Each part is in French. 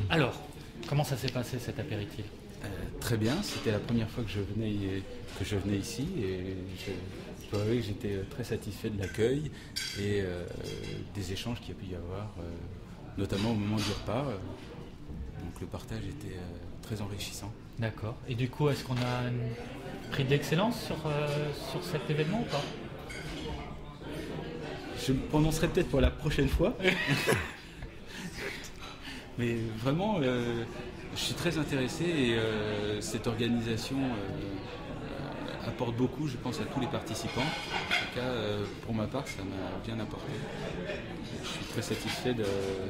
Alors, comment ça s'est passé cet apéritif? Très bien, c'était la première fois que je venais ici et je dois avouer que j'étais très satisfait de l'accueil et des échanges qu'il y a pu y avoir, notamment au moment du repas. Donc le partage était très enrichissant. D'accord. Et du coup, est-ce qu'on a un prix d'excellence sur cet événement ou pas? Je me prononcerai peut-être pour la prochaine fois. Mais vraiment, je suis très intéressé et cette organisation apporte beaucoup, je pense, à tous les participants. En tout cas, pour ma part, ça m'a bien apporté. Je suis très satisfait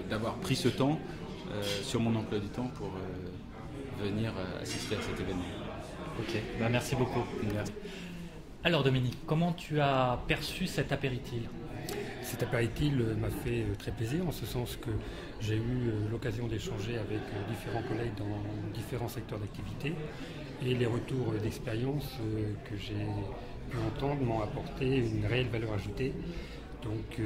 d'avoir pris ce temps sur mon emploi du temps pour venir assister à cet événement. Ok, merci beaucoup. Merci. Alors Dominique, comment tu as perçu cet apéritif? Cet apéritif m'a fait très plaisir en ce sens que j'ai eu l'occasion d'échanger avec différents collègues dans différents secteurs d'activité et les retours d'expérience que j'ai pu entendre m'ont apporté une réelle valeur ajoutée. Donc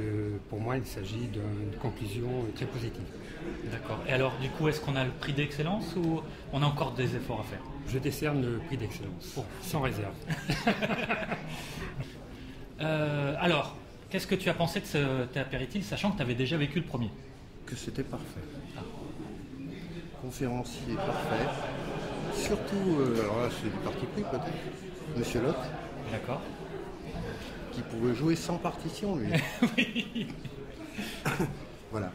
pour moi il s'agit d'une conclusion très positive. D'accord. Et alors du coup, est-ce qu'on a le prix d'excellence ou on a encore des efforts à faire? Je décerne le prix d'excellence, sans réserve. Alors, qu'est-ce que tu as pensé de cet apéritif, sachant que tu avais déjà vécu le premier? Que c'était parfait. Conférencier parfait. Surtout, alors là c'est du parti pris peut-être, Monsieur Locke. D'accord. Qui pouvait jouer sans partition lui. Oui. Voilà.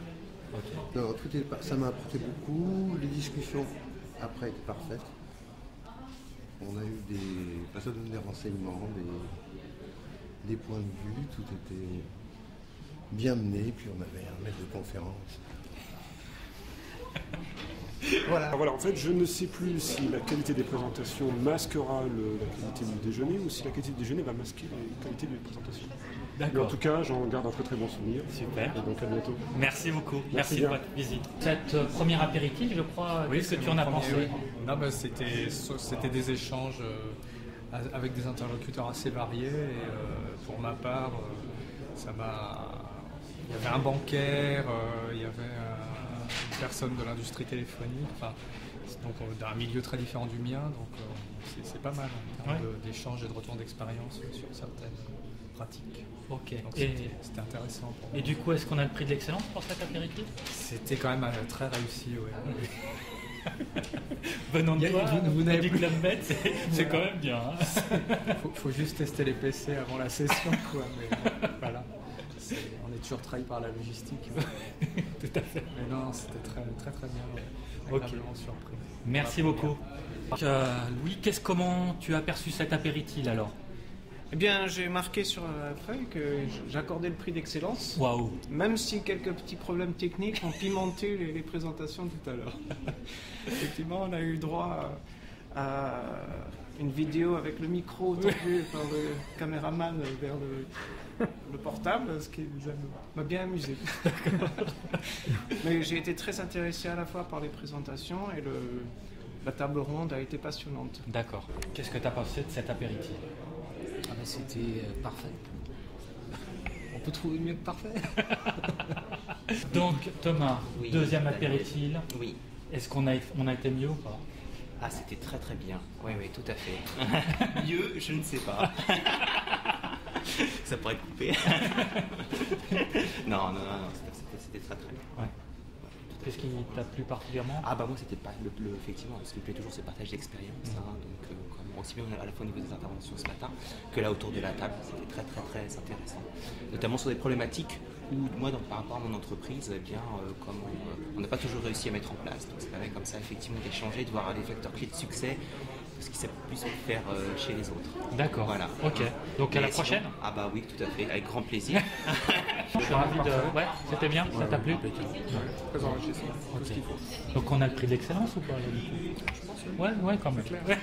Okay. Non, ça m'a apporté beaucoup, les discussions après étaient parfaites. On a eu ça donne des renseignements, des points de vue, tout était bien mené, puis on avait un maître de conférence. Voilà. Voilà, en fait, je ne sais plus si la qualité des présentations masquera la qualité du déjeuner ou si la qualité du déjeuner va masquer la qualité des présentations. D'accord. Mais en tout cas, j'en garde un très très bon souvenir. Super. Et donc à bientôt. Merci beaucoup. Merci de bien. votre visite. Cette première apéritif, je crois, Oui, qu'est-ce que tu en as pensé? Oui. Non, c'était des échanges avec des interlocuteurs assez variés et pour ma part, il y avait un bancaire, il y avait une personne de l'industrie téléphonique, donc d'un milieu très différent du mien, donc c'est pas mal en termes d'échanges et de retour d'expérience sur certaines pratiques. Ok. Donc c'était intéressant pour moi. Et du coup, est-ce qu'on a le prix de l'excellence pour cet apéritif? C'était quand même très réussi, oui. Venant de toi, vous n'avez du plus- Club Med, c'est quand même bien. Hein. faut juste tester les PC avant la session, quoi. Mais voilà. On est toujours trahi par la logistique. Tout à fait. Mais non, c'était très très bien. Agréablement surpris. Merci beaucoup. Louis, comment tu as perçu cet apéritif alors? Eh bien, j'ai marqué sur la feuille que j'accordais le prix d'excellence, Waouh. même si quelques petits problèmes techniques ont pimenté les présentations tout à l'heure. Effectivement, on a eu droit à une vidéo avec le micro tendu par le caméraman vers le portable, ce qui m'a bien amusé. Mais j'ai été très intéressé à la fois par les présentations et la table ronde a été passionnante. D'accord. Qu'est-ce que tu as pensé de cet apéritif? C'était parfait. On peut trouver mieux que parfait. Donc Thomas, Oui, deuxième Daniel. apéritif. Oui. Est-ce qu'on a été mieux ou pas? Ah, c'était très très bien. Oui, oui, tout à fait. Mieux, je ne sais pas. Ça pourrait être coupé. non, c'était très très bien. Ouais. Qu'est-ce qui t'a plu particulièrement? Ah bah moi c'était pas effectivement, ce qui me plaît toujours c'est le partage d'expérience, hein, donc aussi bien à la fois au niveau des interventions ce matin que là autour de la table, c'était très très très intéressant, notamment sur des problématiques où moi par rapport à mon entreprise, eh bien comme on n'a pas toujours réussi à mettre en place, donc ça permet comme ça effectivement d'échanger, de voir les facteurs clés de succès, ce qui s'est pu se faire chez les autres. D'accord. Voilà. Ok. Donc à la Et prochaine. sinon, ah bah oui, tout à fait, avec grand plaisir. Je suis ravi de. Ouais, c'était bien. Ça t'a plu? Très enrichissant. Tout ce qu'il faut. Donc on a le prix d'excellence ou pas là, du coup? Je pense. Ouais, quand même. Clair.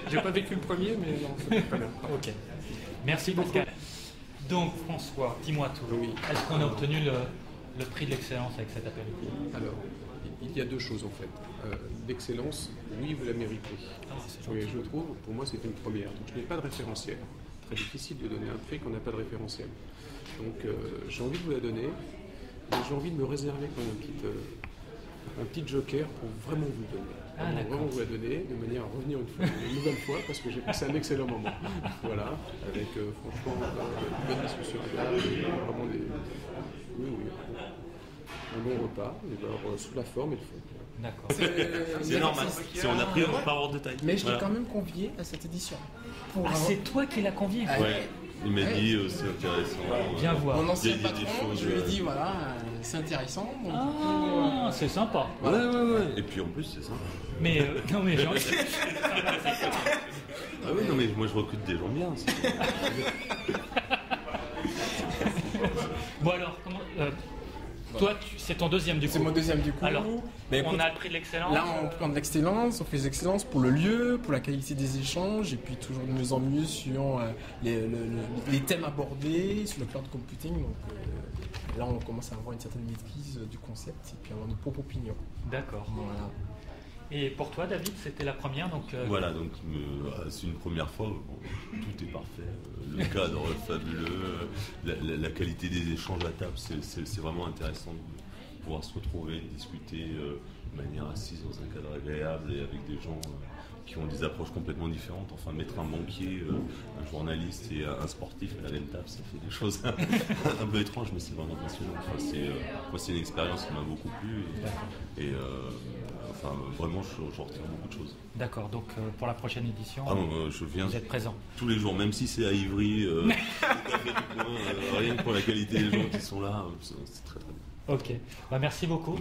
J'ai pas vécu le premier, mais non, c'était pas bien. Ok. Merci beaucoup. Donc François, dis-moi tout. Oui. Est-ce qu'on a obtenu le prix de l'excellence avec cet apéritif? Alors, il y a deux choses en fait. L'excellence, oui, vous la méritez. Oui, je trouve, pour moi, c'est une première. Donc, je n'ai pas de référentiel. Très difficile de donner un prix quand on n'a pas de référentiel. Donc, j'ai envie de vous la donner, mais j'ai envie de me réserver quand même un petit joker pour vraiment vous le donner. Vraiment vous la donner, de manière à revenir une nouvelle fois, parce que j'ai passé un excellent moment. Voilà, avec franchement une bonne discussion à table, vraiment un bon repas, et alors, sous la forme et le fond. D'accord. C'est normal, si on a pris, on va pas avoir de taille. Mais je l'ai quand même convié à cette édition. C'est toi qui l'as convié. Ouais. Il m'a dit c'est intéressant. Viens voir. Mon ancien patron, je lui ai dit voilà, c'est intéressant. Donc, c'est sympa. Ouais. Et puis en plus, c'est sympa. Mais non, mais genre. Ah oui, non, mais moi je recrute des gens bien. Bon, alors, comment. Toi, c'est ton deuxième du coup. C'est mon deuxième du coup. Alors, mais on a le prix de l'excellence. Là, on prend de l'excellence, on fait des excellences pour le lieu, pour la qualité des échanges, et puis toujours de mieux en mieux sur les thèmes abordés, sur le cloud computing. Donc là, on commence à avoir une certaine maîtrise du concept et puis avoir nos propres opinions. D'accord. Voilà. Et pour toi, David, c'était la première, donc. Voilà, donc c'est une première fois. Tout est parfait. Le cadre fabuleux, la qualité des échanges à table, c'est vraiment intéressant de pouvoir se retrouver, discuter de manière assise dans un cadre agréable et avec des gens qui ont des approches complètement différentes. Enfin, mettre un banquier, un journaliste et un sportif à la même table, ça fait des choses un peu étranges, mais c'est vraiment passionnant. Enfin, c'est une expérience qui m'a beaucoup plu et enfin, vraiment, j'en retiens beaucoup de choses. D'accord, donc pour la prochaine édition, je viens vous êtes présent tous les jours, même si c'est à Ivry, rien que pour la qualité des gens qui sont là, c'est très très bien. Ok, merci beaucoup.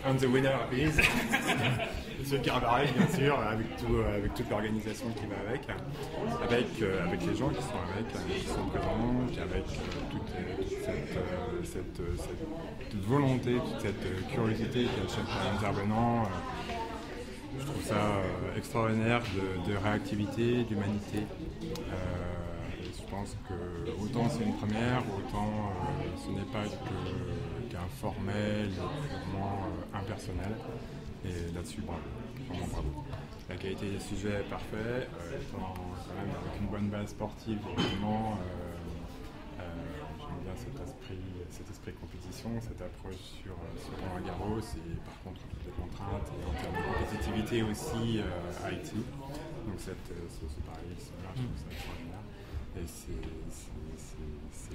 And the winner is Monsieur Carbarel, bien sûr, avec toute l'organisation qui va avec les gens qui sont qui sont présents, puis avec toute cette volonté, toute cette curiosité qu'il y a chez les intervenants. Je trouve ça extraordinaire de réactivité, d'humanité. Je pense que autant c'est une première, autant ce n'est pas qu'un formel, purement impersonnel. Et là-dessus, bravo, vraiment bravo. La qualité des sujets est parfaite, quand même avec une bonne base sportive, évidemment. J'aime bien cet esprit compétition, cette approche sur Roland Garros, et par contre toutes les contraintes, et en termes de compétitivité aussi IT. Donc ce parallélisme-là, je trouve ça extraordinaire. Et c'est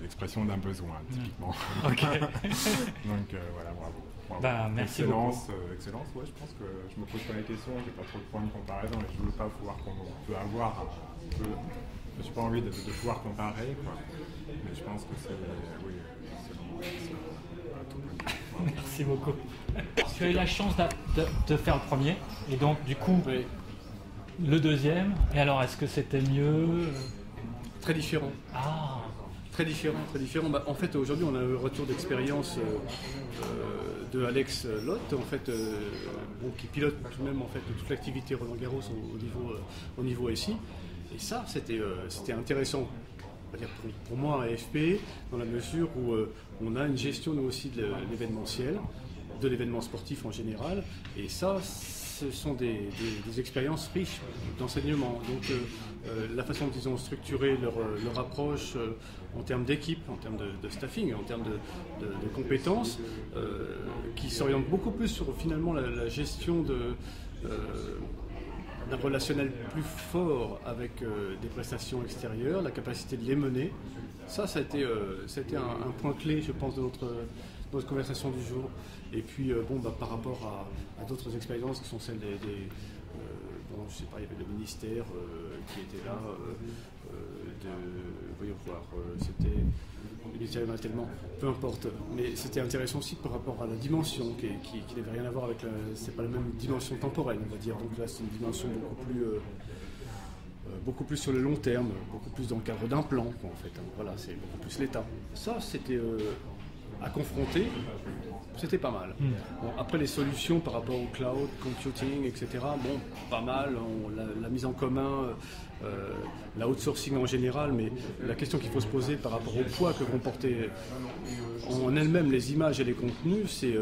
l'expression d'un besoin, typiquement. Ok. Donc voilà, bravo. Merci excellence, ouais, je pense que je me pose pas la question, j'ai pas trop de points de comparaison, et je veux pas pouvoir qu'on peut avoir je n'ai pas envie de pouvoir comparer, quoi. Mais je pense que c'est Merci beaucoup. Tu as eu la chance de faire le premier, et donc du coup le deuxième. Et alors, est-ce que c'était mieux? Très différent. Très différent. En fait, aujourd'hui, on a un retour d'expérience de Alex Lotte, en fait, qui pilote tout de même toute l'activité Roland Garros au niveau SI. Et ça, c'était intéressant. On va dire pour moi, AFP, dans la mesure où on a une gestion, nous aussi, de l'événementiel, de l'événement sportif en général. Et ça, ce sont des expériences riches d'enseignement. Donc la façon dont ils ont structuré leur approche en termes d'équipe, en termes de staffing, en termes de compétences, qui s'orientent beaucoup plus sur finalement la gestion d'un relationnel plus fort avec des prestations extérieures, la capacité de les mener. Ça a été un point clé, je pense, de notre conversation du jour. Et puis, par rapport à d'autres expériences qui sont celles je sais pas, il y avait le ministère qui était là, voyons voir, c'était... Le ministère, il y en a tellement, peu importe. Mais c'était intéressant aussi par rapport à la dimension qui n'avait rien à voir avec c'est pas la même dimension temporelle, on va dire. Donc là, c'est une dimension beaucoup plus sur le long terme, beaucoup plus dans le cadre d'un plan, quoi, en fait. Voilà, c'est beaucoup plus l'État. Ça, c'était à confronter, c'était pas mal. Bon, après, les solutions par rapport au cloud, computing, etc., pas mal. La mise en commun, la outsourcing en général, mais la question qu'il faut se poser par rapport au poids que vont porter en elles-mêmes les images et les contenus, c'est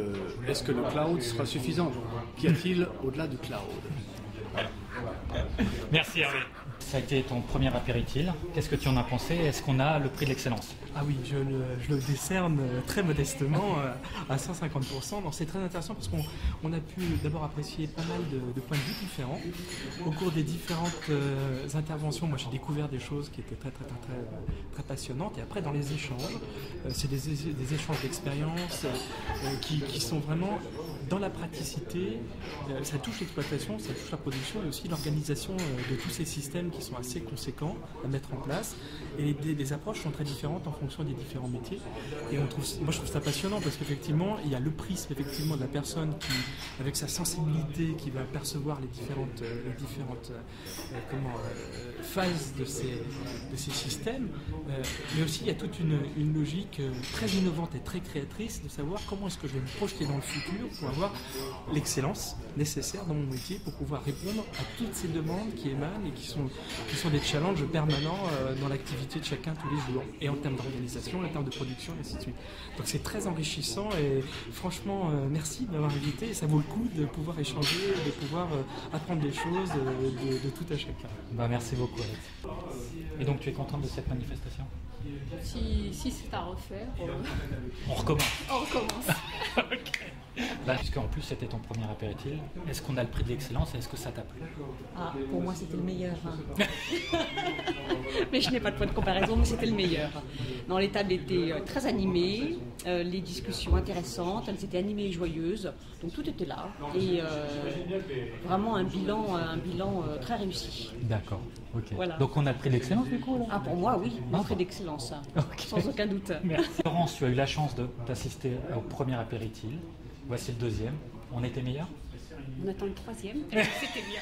est-ce que le cloud sera suffisant? Qu'y a-t-il au-delà du cloud? Merci Hervé. Ça a été ton premier apéritif. Qu'est-ce que tu en as pensé? Est-ce qu'on a le prix de l'excellence? Ah oui, je le décerne très modestement à 150%. Donc c'est très intéressant parce qu'on a pu d'abord apprécier pas mal de points de vue différents. Au cours des différentes interventions, moi j'ai découvert des choses qui étaient très passionnantes. Et après dans les échanges, c'est des échanges d'expériences qui sont vraiment dans la praticité. Ça touche l'exploitation, ça touche la production et aussi l'organisation de tous ces systèmes qui sont assez conséquents à mettre en place. Et les approches sont très différentes en fonction des différents métiers. Et moi je trouve ça passionnant parce qu'effectivement, il y a le prisme effectivement de la personne qui, avec sa sensibilité, qui va percevoir les différentes phases de ces systèmes. Mais aussi, il y a toute une logique très innovante et très créatrice de savoir comment est-ce que je vais me projeter dans le futur pour avoir l'excellence nécessaire dans mon métier pour pouvoir répondre à toutes ces demandes qui émanent et qui sont des challenges permanents dans l'activité de chacun tous les jours, et en termes d'organisation, en termes de production, et ainsi de suite. Donc c'est très enrichissant et franchement, merci de m'avoir invité. Ça vaut le coup de pouvoir échanger, de pouvoir apprendre des choses de tout à chacun. Merci beaucoup, Alex. Et donc tu es contente de cette manifestation? Si c'est à refaire, on recommence. On recommence. Okay. Puisqu'en plus c'était ton premier apéritif, est-ce qu'on a le prix de l'excellence et est-ce que ça t'a plu? Pour moi c'était le meilleur. Mais je n'ai pas de point de comparaison, mais c'était le meilleur. Non, les tables étaient très animées, les discussions intéressantes, elles étaient animées et joyeuses, donc tout était là. Et vraiment un bilan très réussi. D'accord, ok. Voilà. Donc on a le prix de l'excellence du coup là? Pour moi oui, le prix d'excellence, sans aucun doute. Merci. Laurence, tu as eu la chance d'assister au premier apéritif. Voici le deuxième. On était meilleurs? On attend le troisième. C'était bien.